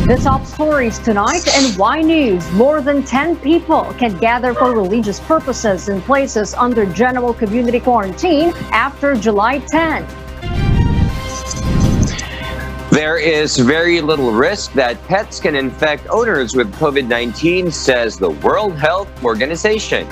The top stories tonight in Y News. More than 10 people can gather for religious purposes in places under general community quarantine after July 10. There is very little risk that pets can infect owners with COVID-19, says the World Health Organization.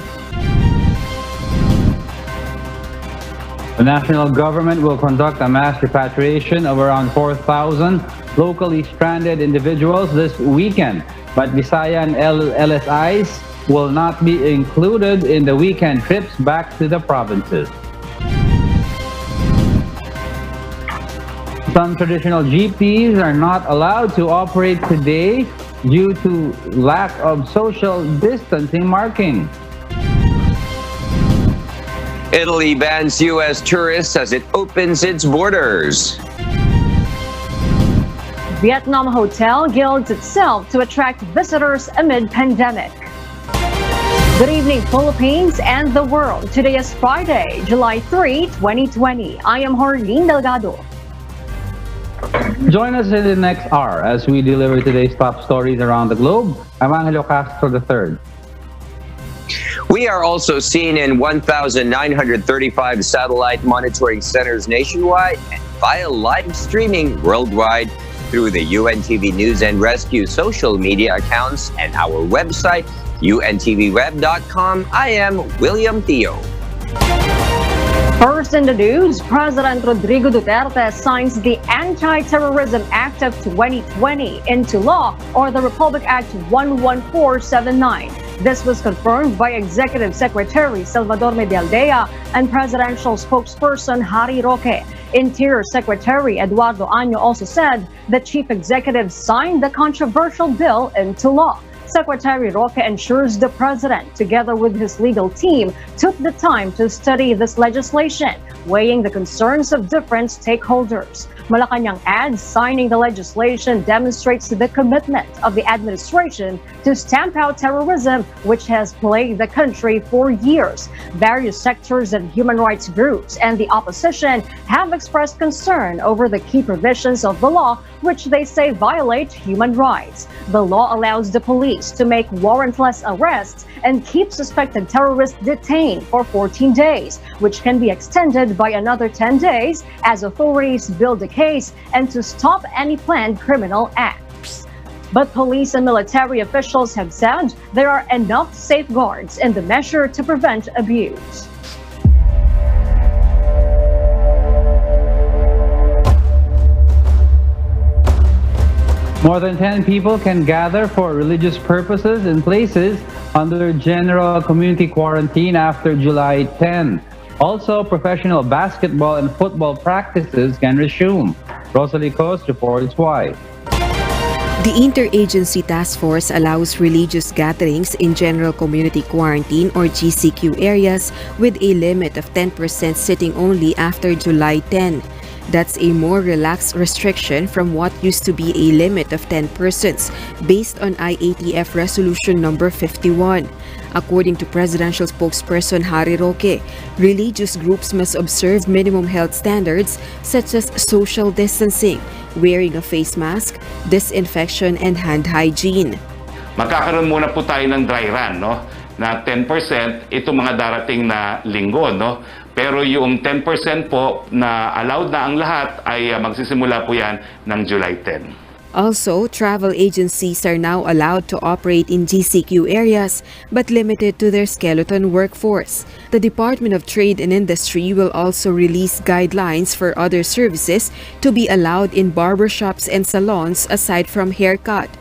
The national government will conduct a mass repatriation of around 4,000 locally stranded individuals this weekend, but Visayan LSIs will not be included in the weekend trips back to the provinces. Some traditional GPs are not allowed to operate today due to lack of social distancing marking. Italy bans U.S. tourists as it opens its borders. Vietnam hotel gilds itself to attract visitors amid pandemic. Good evening, Philippines and the world. Today is Friday, July 3, 2020. I am Harleen Delgado. Join us in the next hour as we deliver today's top stories around the globe. I'm Angelo Castro III. We are also seen in 1,935 satellite monitoring centers nationwide and via live streaming worldwide through the UNTV News and Rescue social media accounts and our website, untvweb.com. I am William Theo. First in the news, President Rodrigo Duterte signs the Anti-Terrorism Act of 2020 into law, or the Republic Act 11479. This was confirmed by Executive Secretary Salvador Medialdea and Presidential Spokesperson Harry Roque. Interior Secretary Eduardo Año also said the Chief Executive signed the controversial bill into law. Secretary Roque ensures the President, together with his legal team, took the time to study this legislation, weighing the concerns of different stakeholders. Malacanang adds signing the legislation demonstrates the commitment of the administration to stamp out terrorism, which has plagued the country for years. Various sectors and human rights groups and the opposition have expressed concern over the key provisions of the law, which they say violate human rights. The law allows the police to make warrantless arrests and keep suspected terrorists detained for 14 days, which can be extended by another 10 days as authorities build a case and to stop any planned criminal acts. But police and military officials have said there are enough safeguards in the measure to prevent abuse. More than 10 people can gather for religious purposes in places under general community quarantine after July 10. Also, professional basketball and football practices can resume. Rosalie Coast reports why. The Interagency Task Force allows religious gatherings in general community quarantine or GCQ areas with a limit of 10% sitting only after July 10. That's a more relaxed restriction from what used to be a limit of 10 persons based on IATF Resolution Number 51. According to Presidential Spokesperson Harry Roque, religious groups must observe minimum health standards such as social distancing, wearing a face mask, disinfection, and hand hygiene. Magkakaroon muna po tayo ng dry run, no? Na 10% ito mga darating na linggo, no? Pero yung 10% po na allowed na ang lahat ay magsisimula po yan ng July 10. Also, travel agencies are now allowed to operate in GCQ areas but limited to their skeleton workforce. The Department of Trade and Industry will also release guidelines for other services to be allowed in barbershops and salons aside from haircut.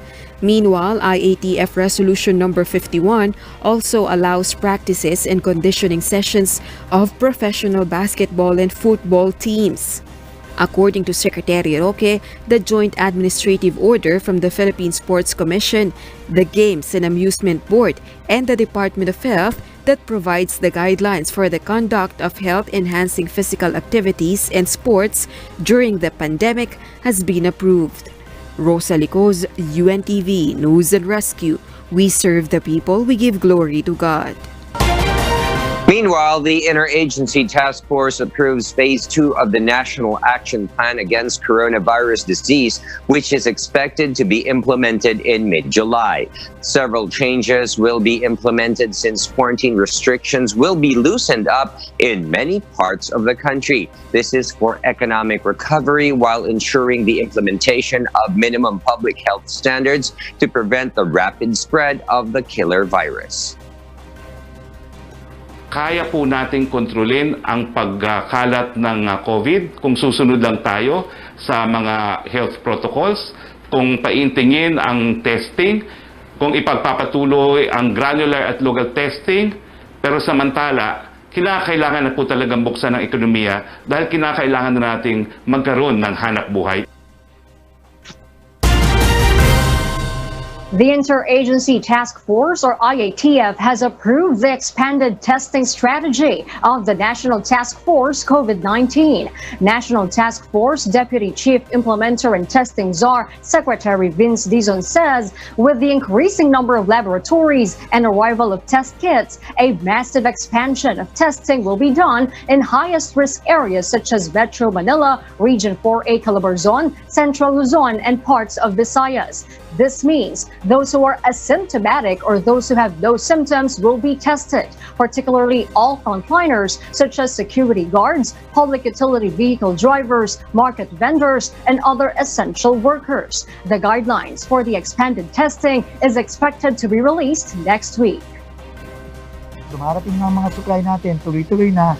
Meanwhile, IATF Resolution Number 51 also allows practices and conditioning sessions of professional basketball and football teams. According to Secretary Roque, the joint administrative order from the Philippine Sports Commission, the Games and Amusement Board, and the Department of Health that provides the guidelines for the conduct of health-enhancing physical activities and sports during the pandemic has been approved. Rosa Licos, UNTV News and Rescue. We serve the people, we give glory to God. Meanwhile, the Interagency Task Force approves Phase 2 of the National Action Plan Against Coronavirus Disease, which is expected to be implemented in mid-July. Several changes will be implemented since quarantine restrictions will be loosened up in many parts of the country. This is for economic recovery while ensuring the implementation of minimum public health standards to prevent the rapid spread of the killer virus. Kaya po nating kontrolin ang pagkalat ng COVID kung susunod lang tayo sa mga health protocols, kung paintingin ang testing, kung ipagpapatuloy ang granular at local testing, pero samantala, kinakailangan na po talagang buksan ang ekonomiya dahil kinakailangan na nating magkaroon ng hanap buhay. The Interagency Task Force, or IATF, has approved the expanded testing strategy of the National Task Force COVID-19. National Task Force Deputy Chief Implementer and Testing Czar Secretary Vince Dizon says, with the increasing number of laboratories and arrival of test kits, a massive expansion of testing will be done in highest risk areas such as Metro Manila, Region 4A Calabarzon, Central Luzon, and parts of Visayas. This means those who are asymptomatic or those who have no symptoms will be tested, particularly all frontliners such as security guards, public utility vehicle drivers, market vendors, and other essential workers. The guidelines for the expanded testing is expected to be released next week. Dumarating ng mga supply natin, tuloy-tuloy na.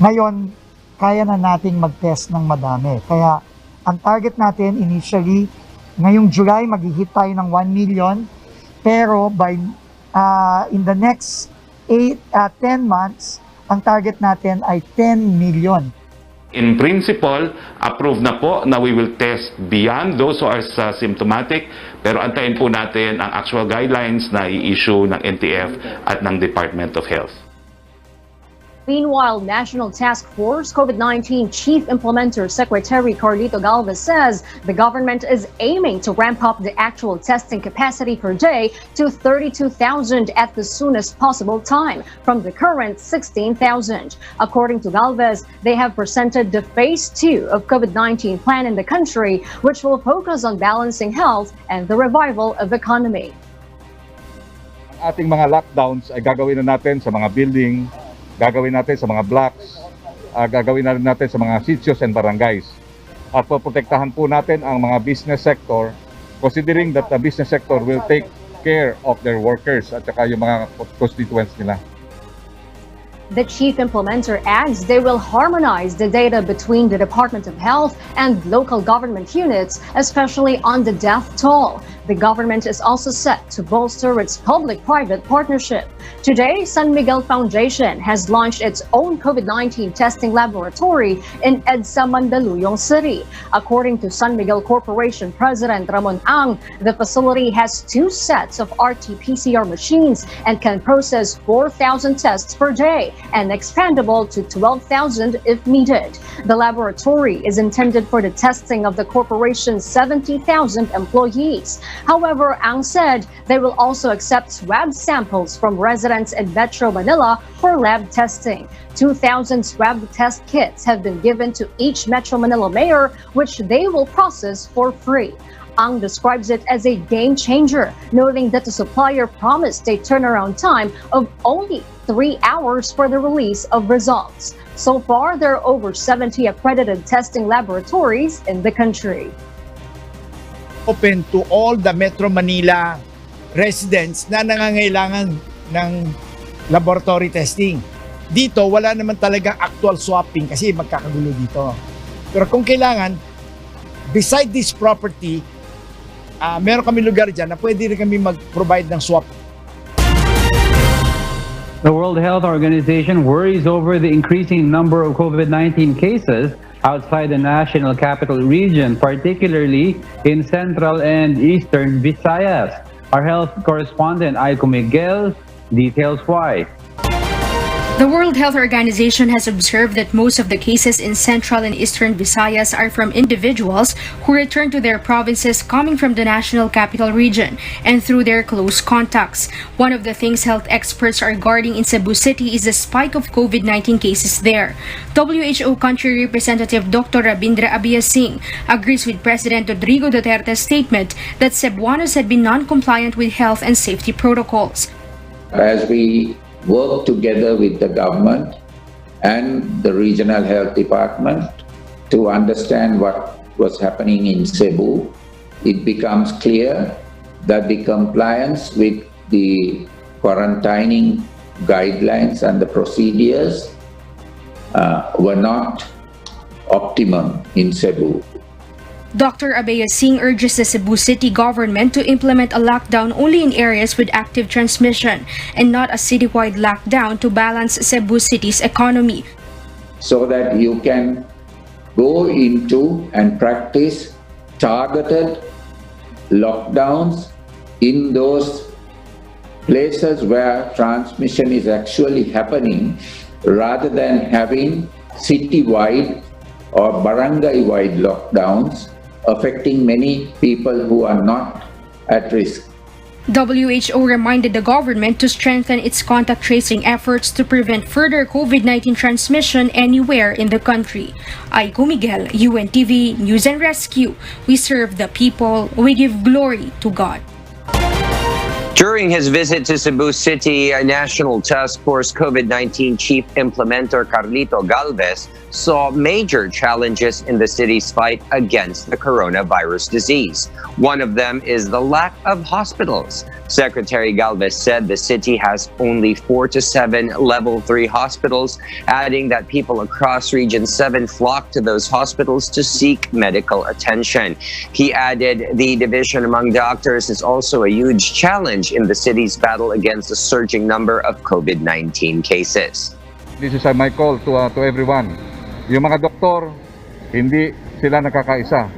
Ngayon, kaya na nating mag-test ng madami. Kaya ang target natin initially, ngayong July, mag-hit tayo ng 1 million. Pero in the next 10 months, ang target natin ay 10 million. In principle, approved na po na we will test beyond those who are symptomatic, pero antayin po natin ang actual guidelines na i-issue ng NTF at ng Department of Health. Meanwhile, National Task Force COVID-19 Chief Implementer Secretary Carlito Galvez says the government is aiming to ramp up the actual testing capacity per day to 32,000 at the soonest possible time from the current 16,000. According to Galvez, they have presented the Phase 2 of COVID-19 plan in the country, which will focus on balancing health and the revival of economy. Ang ating mga lockdowns ay gagawin na natin sa mga building, gagawin natin sa mga blocks, gagawin na rin natin sa mga sitios and barangays. At poprotektahan po natin ang mga business sector, considering that the business sector will take care of their workers at saka yung mga constituents nila. The chief implementer adds they will harmonize the data between the Department of Health and local government units, especially on the death toll. The government is also set to bolster its public-private partnership. Today, San Miguel Foundation has launched its own COVID-19 testing laboratory in EDSA Mandaluyong City. According to San Miguel Corporation President Ramon Ang, the facility has 2 sets of RT-PCR machines and can process 4,000 tests per day and expandable to 12,000 if needed. The laboratory is intended for the testing of the corporation's 70,000 employees. However, Ang said they will also accept swab samples from residents in Metro Manila for lab testing. 2,000 swab test kits have been given to each Metro Manila mayor, which they will process for free. Ang describes it as a game changer, noting that the supplier promised a turnaround time of only 3 hours for the release of results. So far, there are over 70 accredited testing laboratories in the country. Open to all the Metro Manila residents na nangangailangan ng laboratory testing. Dito, wala naman talagang actual swapping kasi magkakagulo dito. Pero kung kailangan, beside this property, meron kami lugar dyan na pwede rin kami mag-provide ng swap. The World Health Organization worries over the increasing number of COVID-19 cases outside the National Capital Region, particularly in Central and Eastern Visayas. Our health correspondent, Aiko Miguel, details why. The World World Health Organization has observed that most of the cases in Central and Eastern Visayas are from individuals who return to their provinces coming from the National Capital Region and through their close contacts. One of the things health experts are guarding in Cebu City is the spike of COVID-19 cases there. WHO Country Representative Dr. Rabindra Abiyasing agrees with President Rodrigo Duterte's statement that Cebuanos had been non-compliant with health and safety protocols. As we work together with the government and the regional health department to understand what was happening in Cebu, it becomes clear that the compliance with the quarantining guidelines and the procedures were not optimum in Cebu. Dr. Abeyasing urges the Cebu City government to implement a lockdown only in areas with active transmission and not a citywide lockdown to balance Cebu City's economy. So that you can go into and practice targeted lockdowns in those places where transmission is actually happening, rather than having citywide or barangay-wide lockdowns affecting many people who are not at risk. WHO reminded the government to strengthen its contact tracing efforts to prevent further COVID-19 transmission anywhere in the country. Aiko Miguel, UNTV News and Rescue. We serve the people. We give glory to God. During his visit to Cebu City, a National Task Force COVID-19 Chief Implementer Carlito Galvez saw major challenges in the city's fight against the coronavirus disease. One of them is the lack of hospitals. Secretary Galvez said the city has only 4 to 7 level 3 hospitals, adding that people across Region 7 flock to those hospitals to seek medical attention. He added the division among doctors is also a huge challenge in the city's battle against the surging number of COVID-19 cases. This is my call to everyone. Yung mga doktor, hindi sila nagkakaisa.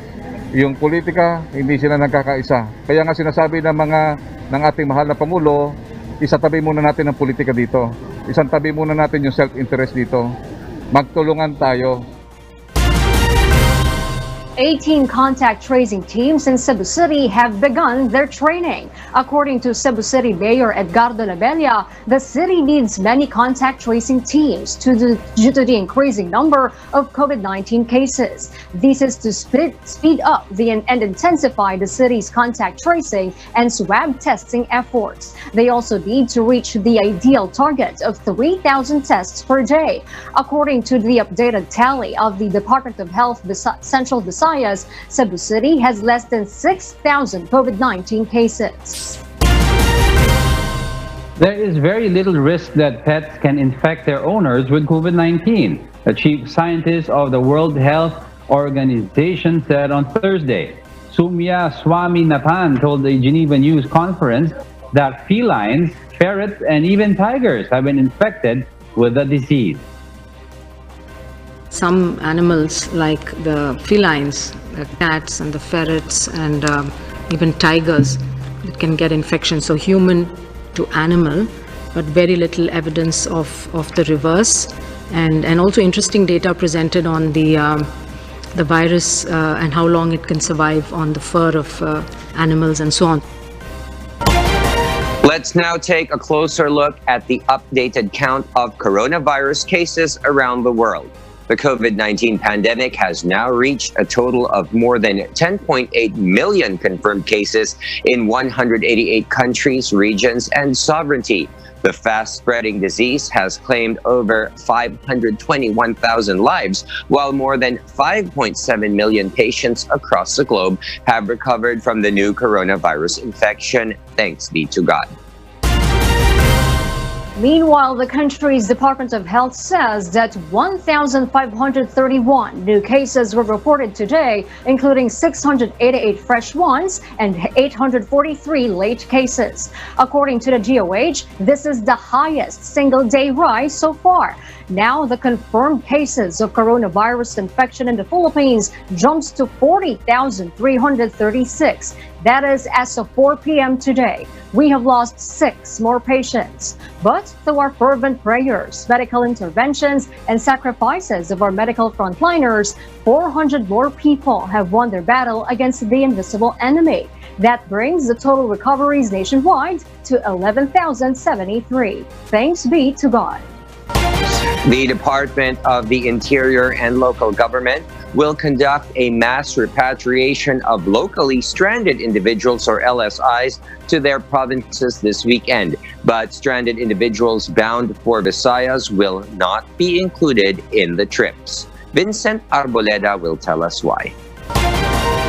Yung politika, hindi sila nagkakaisa. Kaya nga sinasabi ng ating mahal na Pangulo, isatabi muna natin ang politika dito. Isantabi muna natin yung self-interest dito. Magtulungan tayo. 18 contact tracing teams in Cebu City have begun their training. According to Cebu City Mayor Edgardo Labella, the city needs many contact tracing teams due to the increasing number of COVID-19 cases. This is to speed up and intensify the city's contact tracing and swab testing efforts. They also need to reach the ideal target of 3,000 tests per day. According to the updated tally of the Department of Health Central Visayas, Cebu City has less than 6,000 COVID-19 cases. There is very little risk that pets can infect their owners with COVID-19, the chief scientist of the World Health Organization said on Thursday. Soumya Swaminathan told the Geneva News Conference that felines, ferrets, and even tigers have been infected with the disease. Some animals like the felines, the cats and the ferrets and even tigers can get infection. So human to animal, but very little evidence of the reverse. And also interesting data presented on the virus and how long it can survive on the fur of animals and so on. Let's now take a closer look at the updated count of coronavirus cases around the world. The COVID-19 pandemic has now reached a total of more than 10.8 million confirmed cases in 188 countries, regions, and sovereignty. The fast-spreading disease has claimed over 521,000 lives, while more than 5.7 million patients across the globe have recovered from the new coronavirus infection, thanks be to God. Meanwhile, the country's Department of Health says that 1,531 new cases were reported today, including 688 fresh ones and 843 late cases. According to the GOH, this is the highest single-day rise so far. Now, the confirmed cases of coronavirus infection in the Philippines jumps to 40,336. That is as of 4 p.m. today. We have lost 6 more patients. But through our fervent prayers, medical interventions, and sacrifices of our medical frontliners, 400 more people have won their battle against the invisible enemy. That brings the total recoveries nationwide to 11,073. Thanks be to God. The Department of the Interior and local government will conduct a mass repatriation of locally stranded individuals, or LSIs, to their provinces this weekend. But stranded individuals bound for Visayas will not be included in the trips. Vincent Arboleda will tell us why.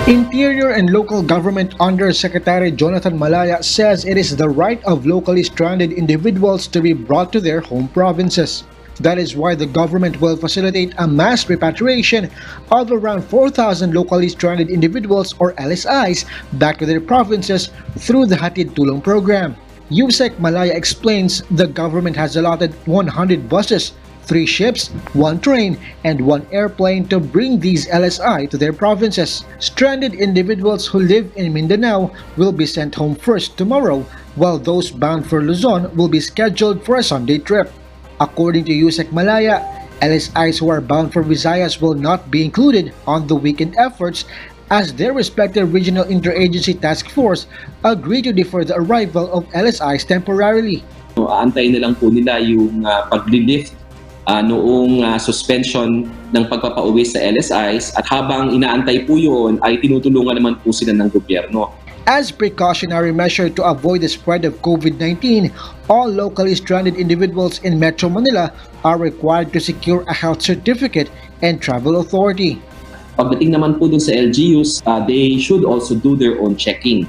Interior and Local Government Undersecretary Jonathan Malaya says it is the right of locally stranded individuals to be brought to their home provinces. That is why the government will facilitate a mass repatriation of around 4,000 locally stranded individuals, or LSIs, back to their provinces through the Hatid Tulong program. USEC Malaya explains the government has allotted 100 buses, 3 ships, 1 train, and 1 airplane to bring these LSI to their provinces. Stranded individuals who live in Mindanao will be sent home first tomorrow, while those bound for Luzon will be scheduled for a Sunday trip. According to USEC Malaya, LSIs who are bound for Visayas will not be included on the weekend efforts as their respective regional interagency task force agreed to defer the arrival of LSIs temporarily. Aantayin na lang po nila yung pag-lift noong suspension ng pagpapauwi sa LSIs, at habang inaantay po yun ay tinutulungan naman po sila ng gobyerno. As precautionary measure to avoid the spread of COVID-19, all locally stranded individuals in Metro Manila are required to secure a health certificate and travel authority. Pagdating naman po dun sa LGUs, they should also do their own checking.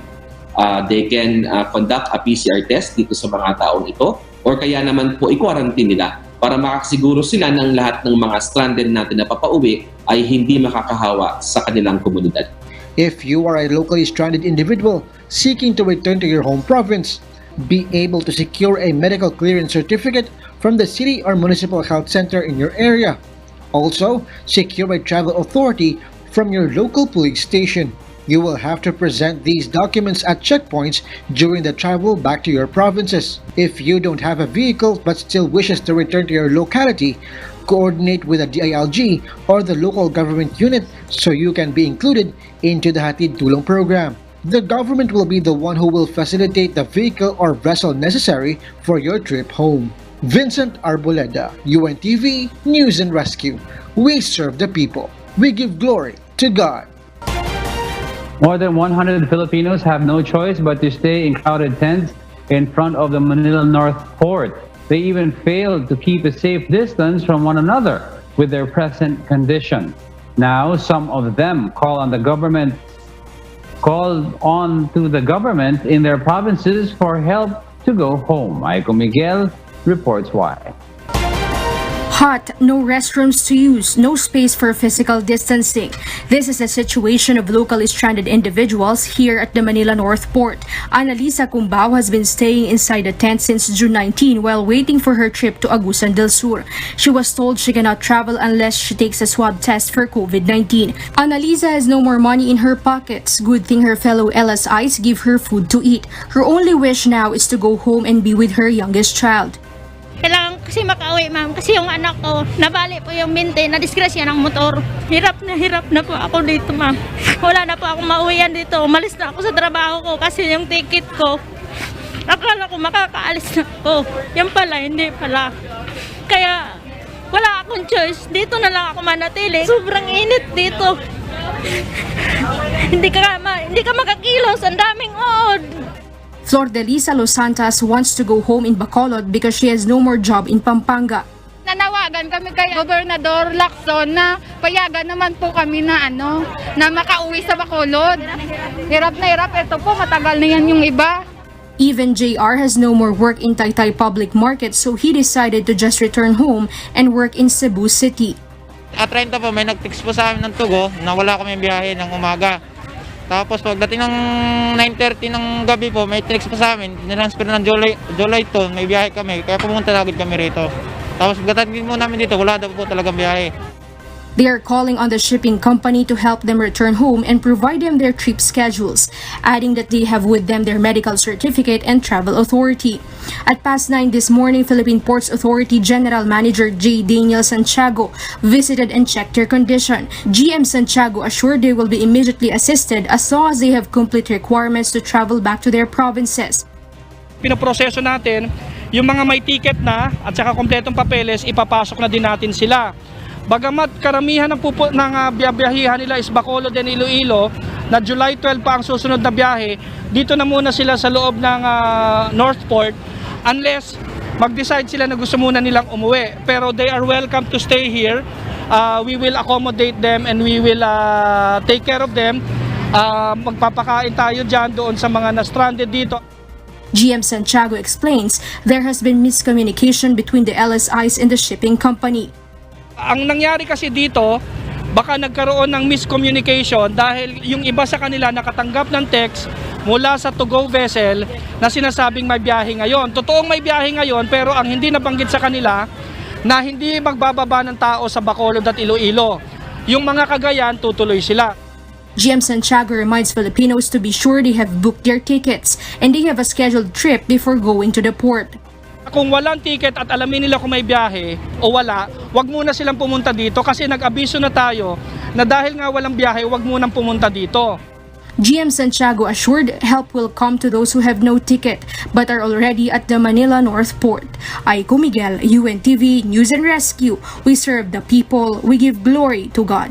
They can conduct a PCR test dito sa mga taong ito, or kaya naman po i-quarantine nila para makasiguro sila ng lahat ng mga stranded natin na papauwi ay hindi makakahawa sa kanilang komunidad. If you are a locally stranded individual seeking to return to your home province, be able to secure a medical clearance certificate from the city or municipal health center in your area. Also, secure a travel authority from your local police station. You will have to present these documents at checkpoints during the travel back to your provinces. If you don't have a vehicle but still wishes to return to your locality, coordinate with a DILG or the local government unit so you can be included into the Hatid Tulong program. The government will be the one who will facilitate the vehicle or vessel necessary for your trip home. Vincent Arboleda, UNTV News and Rescue. We serve the people. We give glory to God. More than 100 Filipinos have no choice but to stay in crowded tents in front of the Manila North Port. They even failed to keep a safe distance from one another with their present condition. Now, some of them called on to the government in their provinces for help to go home. Aiko Miguel reports why. Hot, no restrooms to use, no space for physical distancing. This is the situation of locally stranded individuals here at the Manila North Port. Annalisa Cumbao has been staying inside a tent since June 19 while waiting for her trip to Agusan del Sur. She was told she cannot travel unless she takes a swab test for COVID-19. Annalisa has no more money in her pockets. Good thing her fellow LSIs give her food to eat. Her only wish now is to go home and be with her youngest child. Kailangan kasi makauwi, ma'am. Kasi yung anak ko, nabali po yung binte, na-disgrasya ng motor. Hirap na po ako dito, ma'am. Wala na po akong mauwian dito. Umalis na ako sa trabaho ko kasi yung ticket ko, akala ko makakaalis na ako. Yan pala, hindi pala. Kaya, wala akong choice. Dito na lang ako manatili. Sobrang init dito. Hindi ka makakilos. Ang daming ood. Flordelisa Los Santos wants to go home in Bacolod because she has no more job in Pampanga. Nanawagan kami kay Gobernador Lacson na payagan naman po kami na na makauwi sa Bacolod. Hirap na hirap. Ito po, matagal na yan yung iba. Even JR has no more work in Taytay Public Market, so he decided to just return home and work in Cebu City. At 30 po, may nag-text po sa amin ng Tugo na wala kami biyahe ng umaga. Tapos pagdating ng 9:30 ng gabi po, may text pa sa amin, nilansper ng July 2, may biyahe kami, kaya pumunta agad kami rito. Tapos pagdating mo namin dito, wala daw po talagang biyahe. They are calling on the shipping company to help them return home and provide them their trip schedules, adding that they have with them their medical certificate and travel authority. At past 9 this morning, Philippine Ports Authority General Manager J. Daniel Santiago visited and checked their condition. GM Santiago assured they will be immediately assisted as long as they have complete requirements to travel back to their provinces. Pinoproseso natin, yung mga may ticket na at saka kompletong papeles, ipapasok na din natin sila. Bagamat karamihan ng biyahihan nila is Bacolod and Iloilo, na July 12 pa ang susunod na biyahe, dito na muna sila sa loob ng Northport unless mag-decide sila na gusto muna nilang umuwi. Pero they are welcome to stay here. We will accommodate them and we will take care of them. Magpapakain tayo dyan doon sa mga na-stranded dito. GM Santiago explains there has been miscommunication between the LSIs and the shipping company. Ang nangyari kasi dito, baka nagkaroon ng miscommunication dahil yung iba sa kanila nakatanggap ng text mula sa to-go vessel na sinasabing may biyahe ngayon. Totoong may biyahe ngayon pero ang hindi nabanggit sa kanila na hindi magbababa ng tao sa Bacolod at Iloilo. Yung mga Cagayan, tutuloy sila. GM Santiago reminds Filipinos to be sure they have booked their tickets and they have a scheduled trip before going to the port. Kung walang ticket at alamin nila kung may biyahe o wala, wag muna silang pumunta dito kasi nag-abiso na tayo na dahil nga walang biyahe, wag munang pumunta dito. GM Santiago assured help will come to those who have no ticket but are already at the Manila North Port. Aiko Miguel, UNTV News and Rescue. We serve the people. We give glory to God.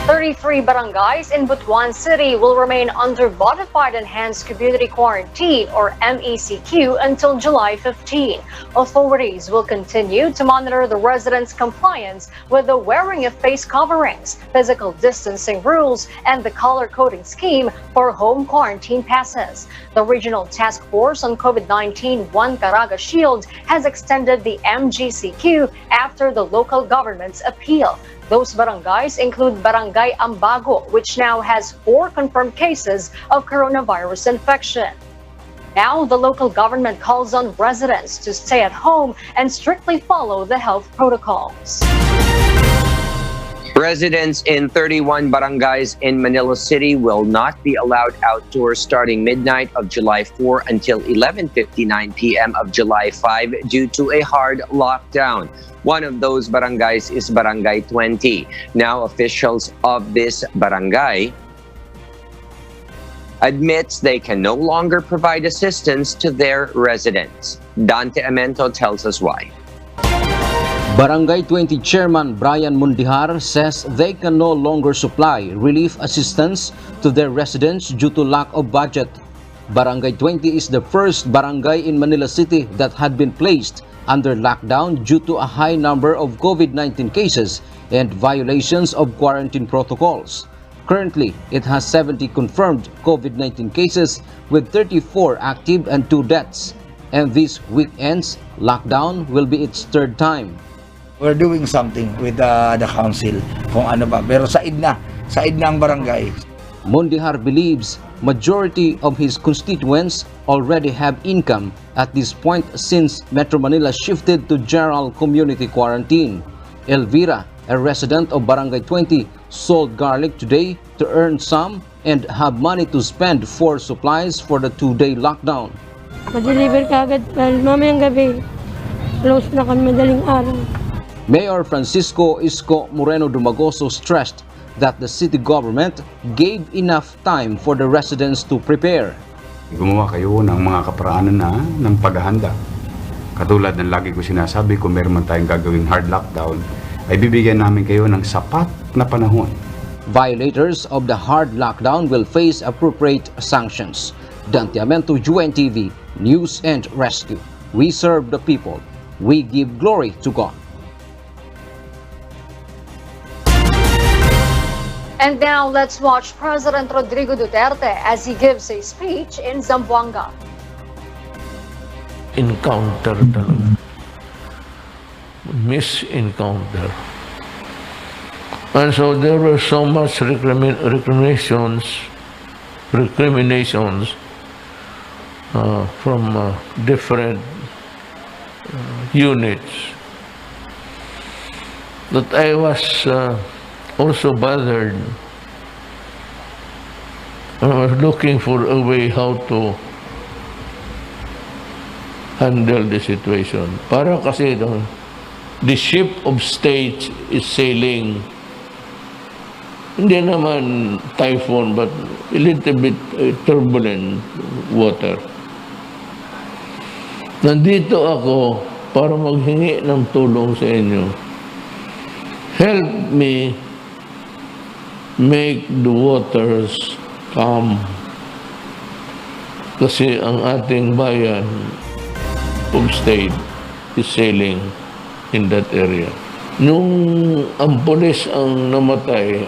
33 barangays in Butuan City will remain under modified enhanced community quarantine or MECQ until July 15. Authorities will continue to monitor the residents' compliance with the wearing of face coverings, physical distancing rules, and the color coding scheme for home quarantine passes. The Regional Task Force on COVID-19 One Caraga Shield has extended the MGCQ after the local government's appeal. Those barangays include Barangay Ambago, which now has 4 confirmed cases of coronavirus infection. Now, the local government calls on residents to stay at home and strictly follow the health protocols. Residents in 31 barangays in Manila City will not be allowed outdoors starting midnight of July 4 until 11:59 p.m. of July 5 due to a hard lockdown. One of those barangays is Barangay 20. Now, officials of this barangay admits they can no longer provide assistance to their residents. Dante Amento tells us why. Barangay 20 Chairman Brian Mundihar says they can no longer supply relief assistance to their residents due to lack of budget. Barangay 20 is the first barangay in Manila City that had been placed under lockdown due to a high number of COVID-19 cases and violations of quarantine protocols. Currently, it has 70 confirmed COVID-19 cases with 34 active and 2 deaths. And this weekend's lockdown will be its 3rd time. We're doing something with the council kung ano ba. Pero said na ang barangay. Mundihar believes majority of his constituents already have income at this point since Metro Manila shifted to general community quarantine. Elvira, a resident of Barangay 20, sold garlic today to earn some and have money to spend for supplies for the 2-day lockdown. Ma-deliver ka agad, mamayang gabi. Close na kami madaling araw. Mayor Francisco Isko Moreno Dumagoso stressed that the city government gave enough time for the residents to prepare. Gumawa kayo ng mga kaparaanan na ng paghahanda. Katulad ng lagi ko sinasabi, kung meron man tayong gagawing hard lockdown, ay bibigyan namin kayo ng sapat na panahon. Violators of the hard lockdown will face appropriate sanctions. Dante Amento, UNTV, News and Rescue. We serve the people. We give glory to God. And now let's watch President Rodrigo Duterte as he gives a speech in Zamboanga. Encounter talaga. Misencounter. And so there were so much recriminations from different units that I was also bothered. I was looking for a way how to handle the situation. Para kasi the ship of state is sailing, hindi naman typhoon, but a little bit turbulent water. Nandito ako para maghingi ng tulong sa inyo. Help me make the waters calm. Kasi ang ating bayan of state is sailing in that area. Nung ang pulis ang namatay,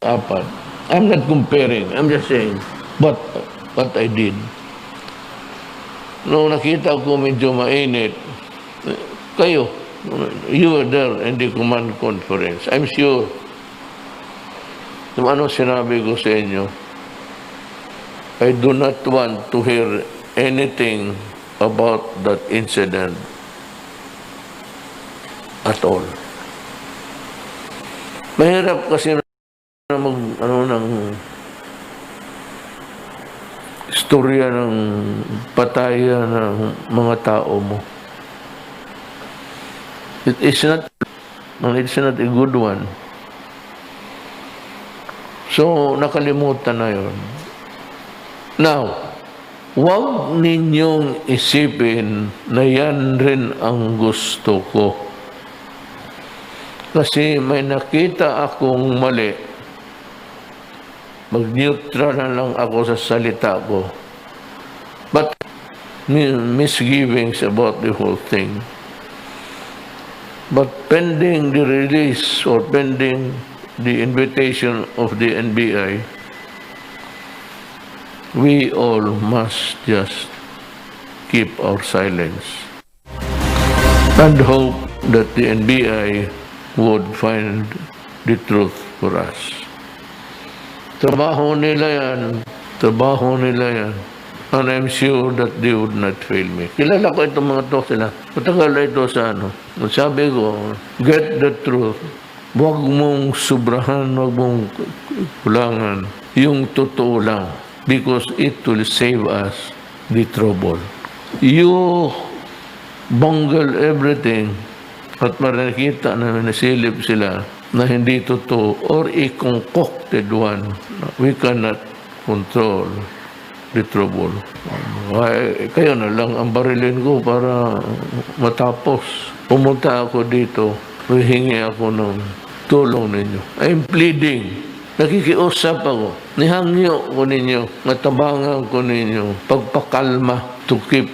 4. I'm not comparing, I'm just saying what I did. Nung nakita ko medyo mainit, kayo, you were there in the command conference. I'm sure. Kung ano sinabi ko sa inyo, I do not want to hear anything about that incident at all. Mahirap kasi na ng istorya ng patayan ng mga tao mo. It's not a good one. So, nakalimutan na yun. Now, huwag ninyong isipin na yan rin ang gusto ko. Kasi may nakita akong mali. Mag-neutral na lang ako sa salita ko. But, misgivings about the whole thing. But pending the release or pending the invitation of the NBI, we all must just keep our silence and hope that the NBI would find the truth for us. Trabaho nila yan. And I'm sure that they would not fail me. Kilala ko itong mga to sila. Matagal na ito sa Sabi ko, get the truth. Huwag mong subrahan, huwag mong kulangan. Yung totoo lang. Because it will save us the trouble. You bungle everything at marakita na nasilip sila na hindi totoo or i-concocted one. We cannot control the trouble. Kayo na lang ang barilin ko para matapos. Pumunta ako dito, hihingi ako ng tulong ninyo. I'm pleading. Nakikiusap ako. Nihangyo ko ninyo. Natabangan ko ninyo. Pagpakalma to keep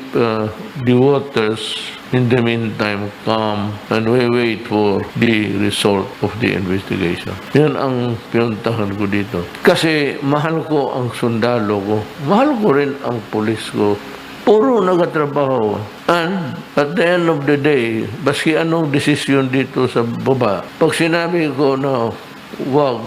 the waters in the meantime calm and we wait for the result of the investigation. Yan ang pinuntahan ko dito. Kasi mahal ko ang sundalo ko. Mahal ko rin ang pulis ko. Puro nagatrabaho. And at the end of the day, baski anong desisyon dito sa baba, pag sinabi ko na wag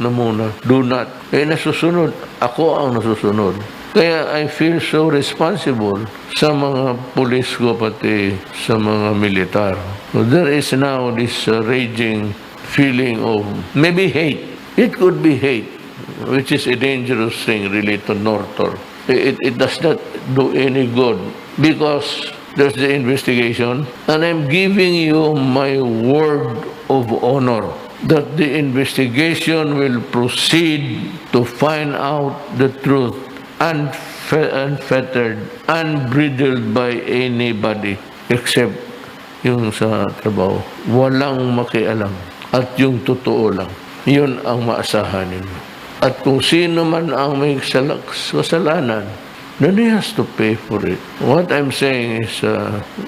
na muna, do not, nasusunod. Ako ang nasusunod. Kaya I feel so responsible sa mga pulis ko pati sa mga militar. So there is now this raging feeling of maybe hate. It could be hate, which is a dangerous thing really to nurture. It does not do any good because there's the investigation and I'm giving you my word of honor that the investigation will proceed to find out the truth unfettered, unbridled by anybody except yung sa trabaho. Walang makialam at yung totoo lang. Yun ang maasahan ninyo. At kung sino man ang may kasalanan, then he has to pay for it. What I'm saying is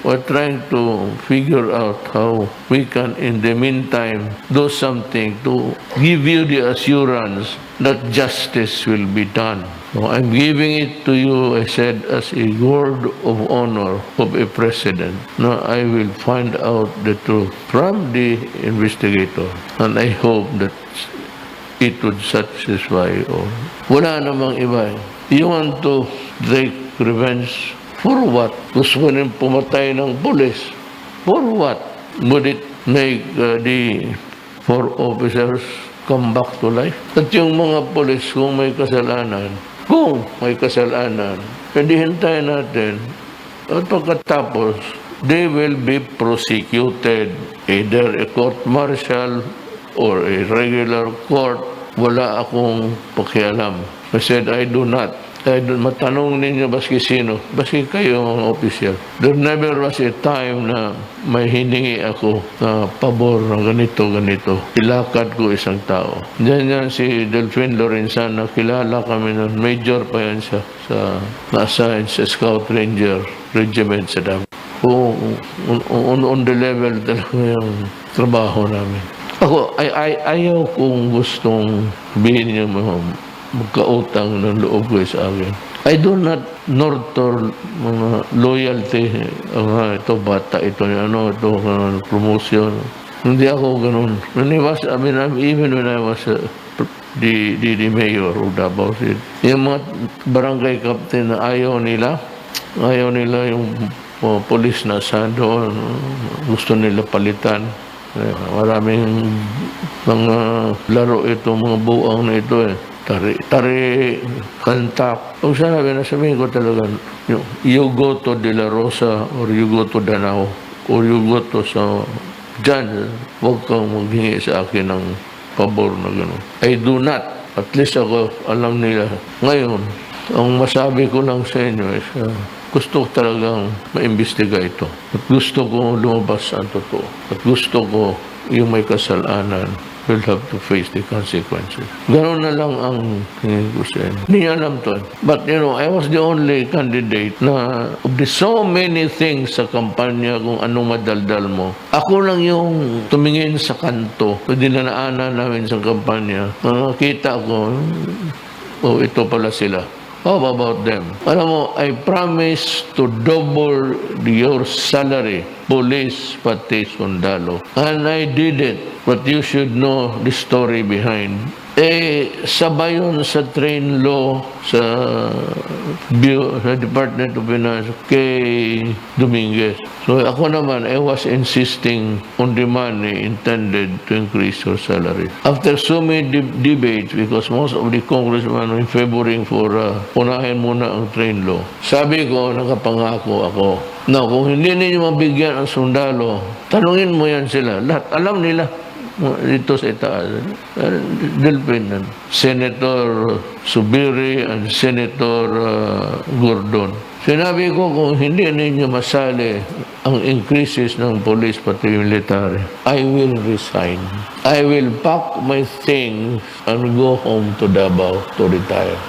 we're trying to figure out how we can, in the meantime, do something to give you the assurance that justice will be done. So I'm giving it to you, I said, as a word of honor of a president. Now I will find out the truth from the investigator. And I hope that it would satisfy all. Wala namang iba. You want to take revenge For what? Gusto rin pumatay ng pulis. For what? Would it make the 4 officers come back to life? At yung mga pulis, kung may kasalanan, hindi hintayin natin. At pagkatapos, they will be prosecuted, either a court-martial or a regular court. Wala akong pakialam. I said, I do not. Matanong ninyo baski sino, baski kayo mga opisyal. There never was a time na may hiningi ako na pabor ng ganito. Ilakad ko isang tao. Diyan si Delphine Lorenzana, kilala kami nun. Major pa yan siya sa na-assign sa Scout Ranger Regiment sa Davao. On the level talaga yung trabaho namin. Ako, ayaw kong gustong sabihin niyo magkautang ng loob ko sa akin. I do not nurture mga loyalty. Ito bata, ito promotion. Hindi ako ganun. Even when I was the mayor of Davao City, yung mga barangay captain na ayaw nila yung police na doon, gusto nila palitan. Maraming mga laro ito, mga buang na ito Tari, kantak. Kung sabihin ko talaga, you go to De La Rosa or you go to Danao or you go to dyan, huwag kang maghingi sa akin ng pabor na gano'n. I do not. At least ako, alam nila. Ngayon, ang masabi ko lang sa inyo is, gusto ko talagang maimbestiga ito. At gusto ko lumabas ang totoo. At gusto ko yung may kasalanan will have to face the consequences. Gano'n na lang ang tingin ko sa inyo. Hindi niya alam to. But I was the only candidate na of the so many things sa kampanya kung anong madaldal mo. Ako lang yung tumingin sa kanto. Dinanaanan namin sa kampanya. Nakita ko, ito pala sila. How about them? Alam mo, I promise to double your salary, police, pati sundalo. And I did it. But you should know the story behind. Sabay yun sa train law sa Department of Finance kay Dominguez. So ako naman, I was insisting on the money intended to increase your salary. After so many debates, because most of the congressmen are favoring for unahin muna ang train law, sabi ko, nakapangako ako, na kung hindi ninyo mabigyan ang sundalo, tanungin mo yan sila. Lahat, alam nila. Dito sa itaas, Delphine, Senator Subiri and Senator Gordon. Sinabi ko kung hindi ninyo masali ang increases ng police pati military, I will resign. I will pack my things and go home to Davao to retire.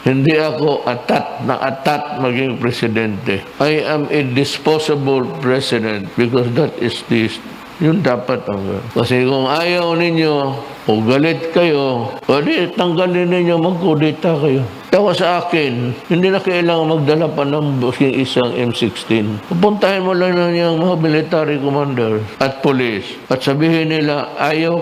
Hindi ako atat maging presidente. I am a disposable president because that is this. Yun dapat ang... Kasi kung ayaw ninyo o galit kayo, di tanggalin ninyo, magkudita kayo. Kaya sa akin, hindi na kailangan magdala pa ng isang M16. Pupuntahin mo lang na yung mga military commanders at police at sabihin nila, ayaw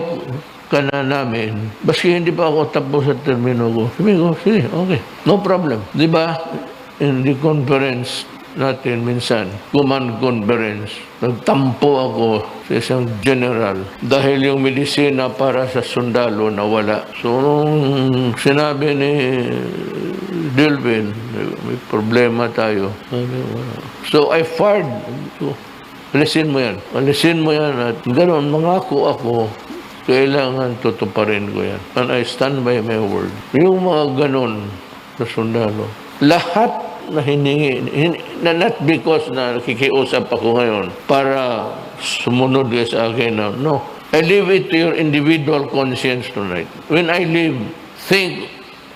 ka na namin. Baski hindi pa ako tapos sa termino ko. Sabi ko, sige, okay, no problem. Diba, in the conference natin minsan, command conference, nagtampo ako sa isang general dahil yung medisina para sa sundalo nawala. So, nung sinabi ni Delphine, may problema tayo. So, I fired. Alisin mo yan. At gano'n, mangako ako, kailangan tutuparin ko yan. And I stand by my word. Yung mga gano'n na sundalo, lahat na hiningi, not because na nakikiusap ako ngayon para sumunod ka sa akin. No. I leave it to your individual conscience tonight. When I leave, think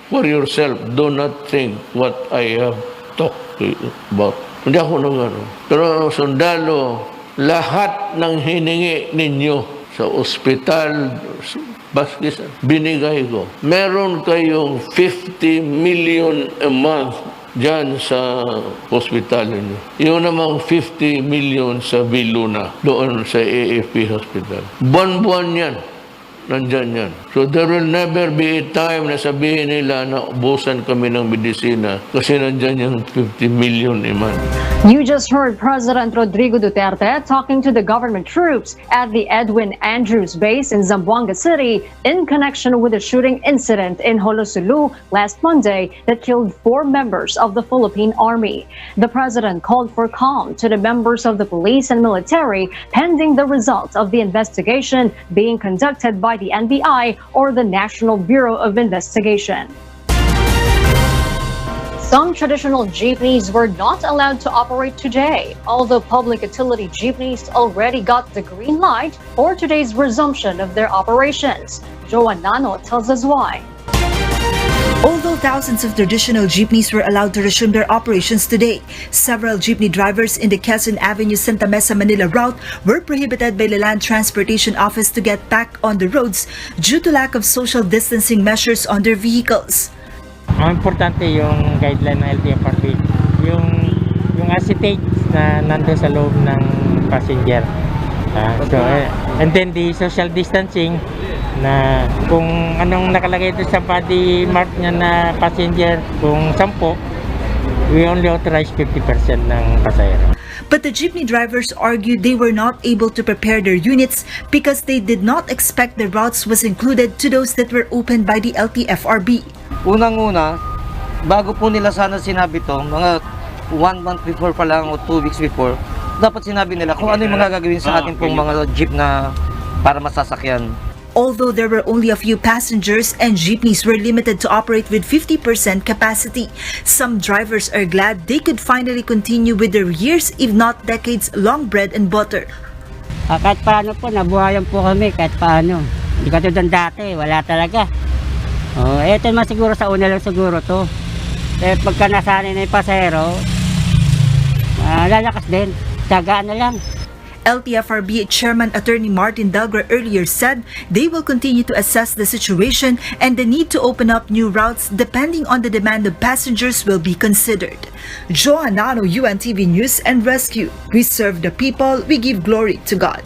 for yourself. Do not think what I have talked about. Hindi ako nang ano. Pero sundalo, lahat ng hiningi ninyo sa ospital, baskis, binigay ko. Meron kayong 50 million a month dyan sa hospital niyo. Yung namang 50 million sa Viluna, doon sa AFP Hospital. Buwan-buwan yan. nandyan yan. So there will never be a time na sabihin nila na ubusan kami ng medisina kasi nandyan yung 50 million iman. You just heard President Rodrigo Duterte talking to the government troops at the Edwin Andrews base in Zamboanga City in connection with the shooting incident in Holosulu last Monday that killed 4 members of the Philippine Army. The president called for calm to the members of the police and military pending the results of the investigation being conducted by the NBI or the National Bureau of Investigation. Some traditional jeepneys were not allowed to operate today, although public utility jeepneys already got the green light for today's resumption of their operations. Joan Nano tells us why. Although thousands of traditional jeepneys were allowed to resume their operations today, several jeepney drivers in the Quezon Avenue Santa Mesa Manila route were prohibited by the Land Transportation Office to get back on the roads due to lack of social distancing measures on their vehicles. Ang importante yung guideline ng LTFRB, yung acetate na nandun sa loob ng passenger. And then the social distancing na kung anong nakalagay doon sa body mark niya na passenger, kung 10, we only authorize 50% ng pasahero. But the jeepney drivers argued they were not able to prepare their units because they did not expect the routes was included to those that were opened by the LTFRB. Unang-una, bago po nila sana sinabi to, mga 1 month before pa lang o 2 weeks before, dapat sinabi nila kung ano yung mga gagawin sa ating pong mga jeep na para masasakyan. Although there were only a few passengers and jeepneys were limited to operate with 50% capacity, some drivers are glad they could finally continue with their years, if not decades, long bread and butter. Kahit paano po, nabuhayan po kami kahit paano. Hindi ka tulad dati, wala talaga. Ito naman siguro sa una lang siguro to. Pagka nasanay na yung pasahero, lalakas din. Tagaan na lang. LTFRB Chairman Attorney Martin Delgra earlier said they will continue to assess the situation and the need to open up new routes depending on the demand of passengers will be considered. Joan Nano, UNTV News and Rescue. We serve the people, we give glory to God.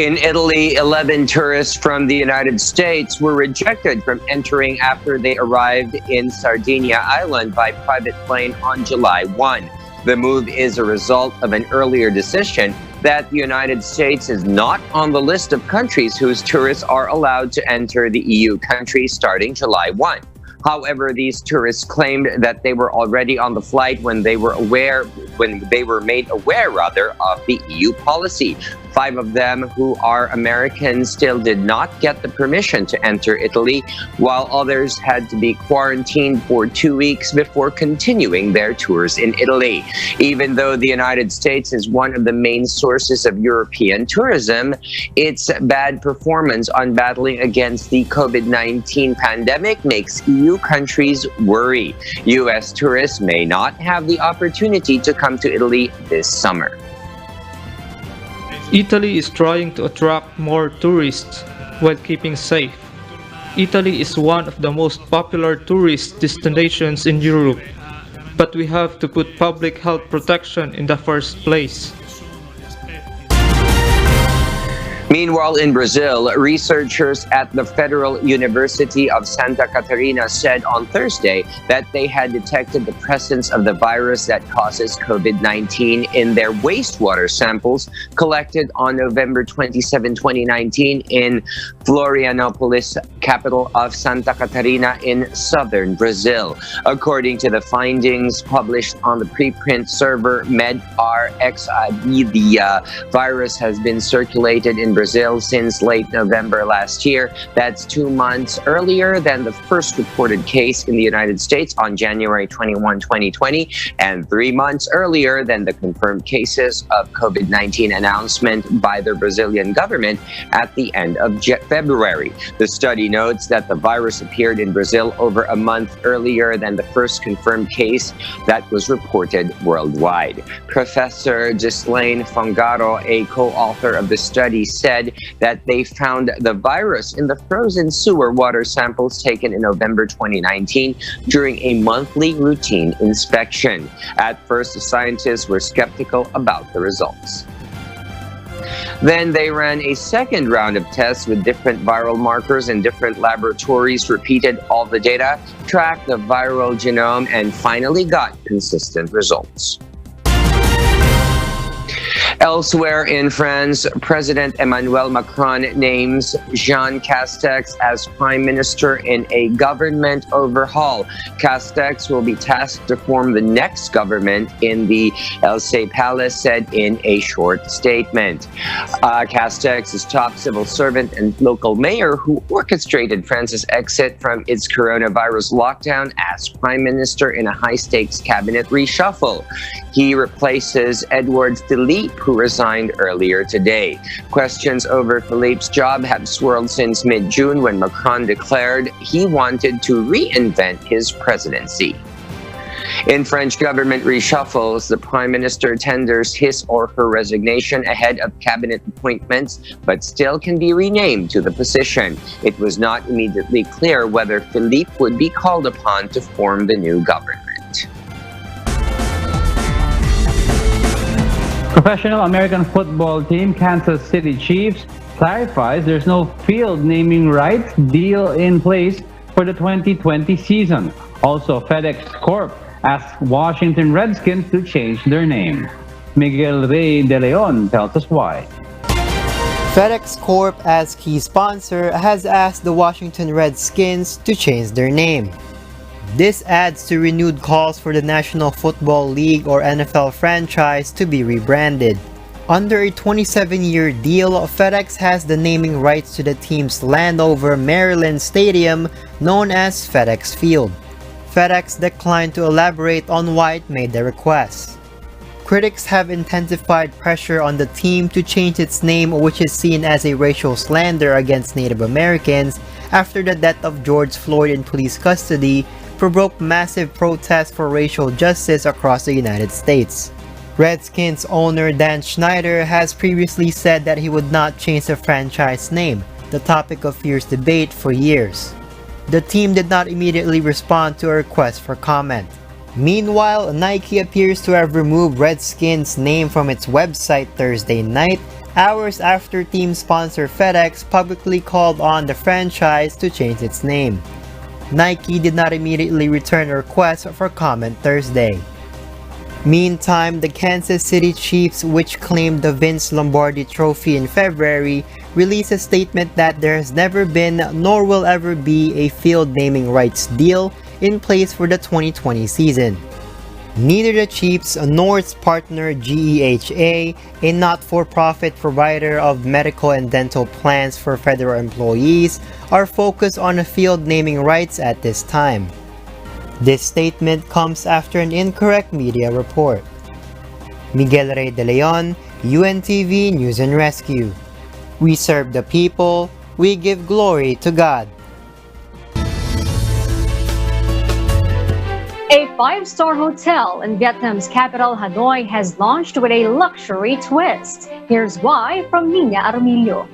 In Italy, 11 tourists from the United States were rejected from entering after they arrived in Sardinia Island by private plane on July 1. The move is a result of an earlier decision that the United States is not on the list of countries whose tourists are allowed to enter the EU countries starting July 1. However, these tourists claimed that they were already on the flight when they were made aware of the EU policy. 5 of them, who are Americans, still did not get the permission to enter Italy, while others had to be quarantined for 2 weeks before continuing their tours in Italy. Even though the United States is one of the main sources of European tourism, its bad performance on battling against the COVID-19 pandemic makes EU countries worry. U.S. tourists may not have the opportunity to come to Italy this summer. Italy is trying to attract more tourists while keeping safe. Italy is one of the most popular tourist destinations in Europe, but we have to put public health protection in the first place. Meanwhile, in Brazil, researchers at the Federal University of Santa Catarina said on Thursday that they had detected the presence of the virus that causes COVID-19 in their wastewater samples collected on November 27, 2019 in Florianópolis, capital of Santa Catarina in southern Brazil. According to the findings published on the preprint server medRxiv, the virus has been circulated in Brazil since late November last year. That's 2 months earlier than the first reported case in the United States on January 21, 2020, and 3 months earlier than the confirmed cases of COVID-19 announcement by the Brazilian government at the end of February. The study notes that the virus appeared in Brazil over a month earlier than the first confirmed case that was reported worldwide. Professor Ghislaine Fongaro, a co-author of the study, said that they found the virus in the frozen sewer water samples taken in November 2019 during a monthly routine inspection. At first, the scientists were skeptical about the results. Then they ran a second round of tests with different viral markers in different laboratories, repeated all the data, tracked the viral genome, and finally got consistent results. Elsewhere in France, President Emmanuel Macron names Jean Castex as Prime Minister in a government overhaul. Castex will be tasked to form the next government in the Élysée Palace, said in a short statement. Castex is top civil servant and local mayor who orchestrated France's exit from its coronavirus lockdown as Prime Minister in a high-stakes cabinet reshuffle. He replaces Edouard Philippe, who resigned earlier today. Questions over Philippe's job have swirled since mid-June when Macron declared he wanted to reinvent his presidency. In French government reshuffles, the Prime Minister tenders his or her resignation ahead of cabinet appointments, but still can be renamed to the position. It was not immediately clear whether Philippe would be called upon to form the new government. Professional American football team Kansas City Chiefs clarifies there's no field naming rights deal in place for the 2020 season. Also, Fedex Corp asks Washington Redskins to change their name. Miguel Rey de Leon tells us why. Fedex Corp, as key sponsor, has asked the Washington Redskins to change their name. This adds to renewed calls for the National Football League or NFL franchise to be rebranded. Under a 27-year deal, FedEx has the naming rights to the team's Landover, Maryland stadium known as FedEx Field. FedEx declined to elaborate on why it made the request. Critics have intensified pressure on the team to change its name, which is seen as a racial slander against Native Americans after the death of George Floyd in police custody provoked massive protests for racial justice across the United States. Redskins owner Dan Schneider has previously said that he would not change the franchise name, the topic of fierce debate for years. The team did not immediately respond to a request for comment. Meanwhile, Nike appears to have removed Redskins' name from its website Thursday night, hours after team sponsor FedEx publicly called on the franchise to change its name. Nike did not immediately return a request for comment Thursday. Meantime, the Kansas City Chiefs, which claimed the Vince Lombardi Trophy in February, released a statement that there has never been nor will ever be a field naming rights deal in place for the 2020 season. Neither the Chiefs nor its partner GEHA, a not-for-profit provider of medical and dental plans for federal employees, are focused on the field naming rights at this time. This statement comes after an incorrect media report. Miguel Rey de Leon, UNTV News and Rescue. We serve the people, we give glory to God. A five-star hotel in Vietnam's capital Hanoi has launched with a luxury twist. Here's why from Nina Armilio.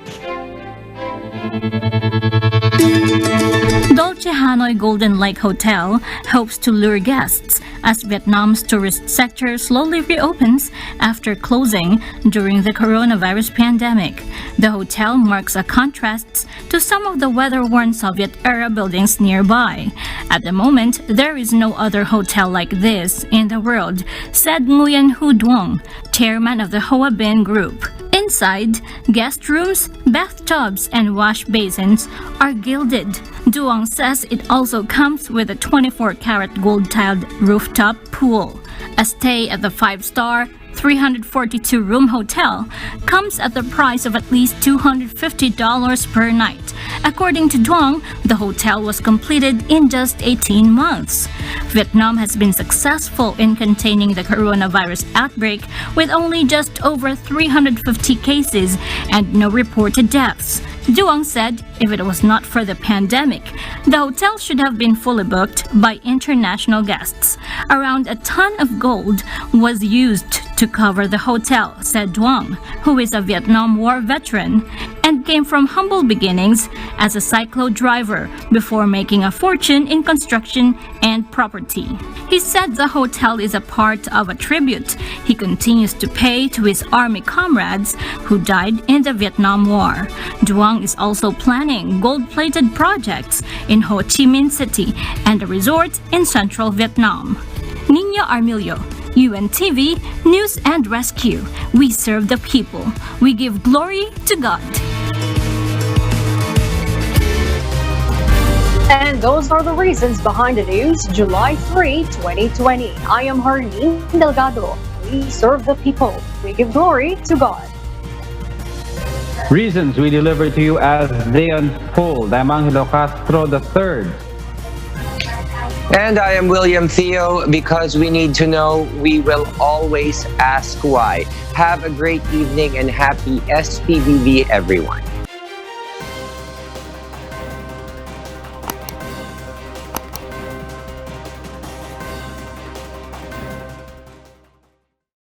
Dolce Hanoi Golden Lake Hotel hopes to lure guests as Vietnam's tourist sector slowly reopens after closing during the coronavirus pandemic. The hotel marks a contrast to some of the weather-worn Soviet-era buildings nearby. At the moment, there is no other hotel like this in the world, said Nguyen Hu Duong, chairman of the Hoa Binh Group. Inside, guest rooms, bathtubs, and wash basins are gilded. Duong says it also comes with a 24-karat gold-tiled rooftop pool. A stay at the five-star 342-room hotel comes at the price of at least $250 per night. According to Duong, the hotel was completed in just 18 months. Vietnam has been successful in containing the coronavirus outbreak with only just over 350 cases and no reported deaths. Duong said if it was not for the pandemic, the hotel should have been fully booked by international guests. Around a ton of gold was used to cover the hotel, said Duong, who is a Vietnam War veteran and came from humble beginnings as a cyclo driver before making a fortune in construction and property. He said the hotel is a part of a tribute he continues to pay to his army comrades who died in the Vietnam War. Duong is also planning gold-plated projects in Ho Chi Minh City and a resort in central Vietnam. Nina Armilio, UNTV News and Rescue. We serve the people. We give glory to God. And those are the reasons behind the news, July 3, 2020. I am Harleen Delgado. We serve the people. We give glory to God. Reasons we deliver to you as they unfold. I'm Angelo Castro III. And I am William Theo. Because we need to know, we will always ask why. Have a great evening and happy SPVV, everyone.